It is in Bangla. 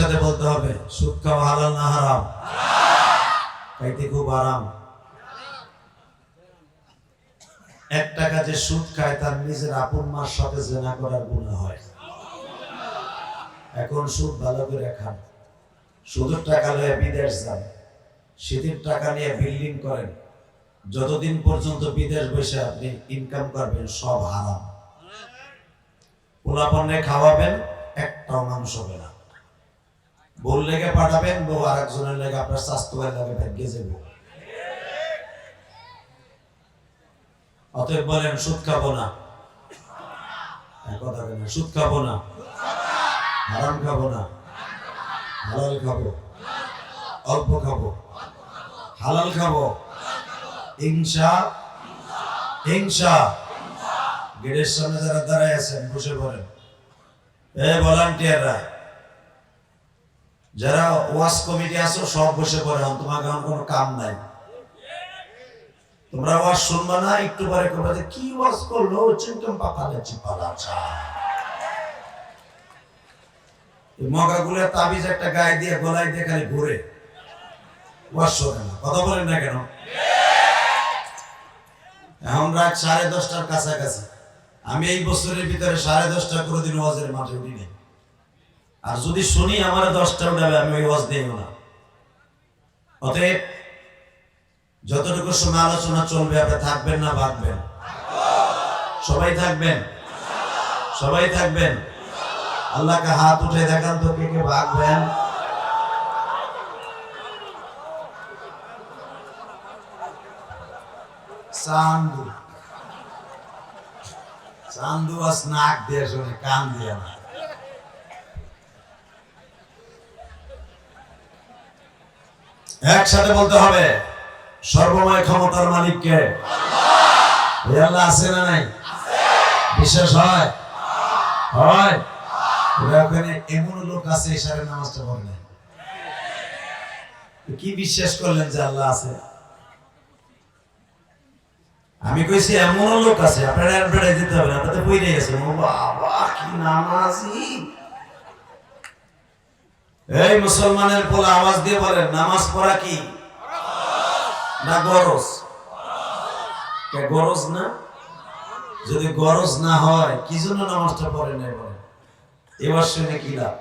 একসাথে বলতে হবে, সুদ খাওয়া হালাল না হারাম? খাইতে খুব আরাম। 1 টাকা যে সুদ খায় তার নিজের আপন মার সাথে জেনা করার গুনাহ হয়। এখন সুদ ভালো করে খান, সুদের টাকা লয়ে বিদেশ যান, শীতের টাকা নিয়ে বিল্ডিং করেন, যতদিন পর্যন্ত বিদেশ বসে আপনি ইনকাম করবেন সব হারাম। পোলাপনে খাওয়াবেন, একটাও মানুষ হবে না। বউ লেগে পাঠাবেন, বউ আরেকজনের লেগে আপনার স্বাস্থ্য লাগে ভেঙে যাবে। অতএব বলেন সুদ খাবো না, কথা বলেন সুদ খাবো না, হারাম খাবো না, হালাল খাবো, অল্প খাবো, হালাল খাবো, হিংসা। গেটের সামনে যারা দাঁড়ায় আছেন বসে পড়েন। ভলান্টিয়াররা যারা ওয়াজ কমিটি আছো সব বসে পড়ে, তোমাকে এখন কোনো কাম নাই, তোমরা ওয়াজ শুনবা না, একটু পরে করবা যে কি ওয়াজ করলো, চিংটম পাকালে চিপালা চা। মগাগুলোর তাবিজ একটা গায়ে দিয়ে গলায় দিয়ে খালি ঘুরে, ওয়াজ শোনে না। কথা বলেন না কেন? এখন রাত 10:30টার কাছাকাছি। আমি এই বছরের ভিতরে 10:30টা কোনোদিন ওয়াজের মাঠে উঠি নাই। আর যদি শুনি আমার 10টা উঠাবে, আমি ওই ওয়াজ দেব না। অতএব যতটুকু সময় আলোচনা চলবে আপনি থাকবেন না ভাগবেন? সবাই থাকবেন, সবাই থাকবেন। আল্লাহকে হাত উঠে দেখান তো কে কে ভাগবেন। চান্দু আস নাক দিয়ে শুনে, কান দিয়ে না। একসাথে বলতে হবে, সর্বময় ক্ষমতার মালিক কে? আল্লাহ আছে না নাই? বিশ্বাস হয়? হয়। ওখানে এমন লোক আছে ইশারে নামাজটা পড়ে না, কি বিশ্বাস করলেন যে আল্লাহ আছে? আমি কইছি এমন লোক আছে, আপনারা বেড়াই দিতে হবে, আপনাদের বইরে গেছে। বাবা কি নামাজি! এই মুসলমানের পোলা আওয়াজ দিয়ে বলেন, নামাজ পড়া কি না গরজ? গরজ না? যদি গরজ না হয় কি জন্য নামাজটা পড়ে নাই বলেন? এবার শুনে কি লাভ?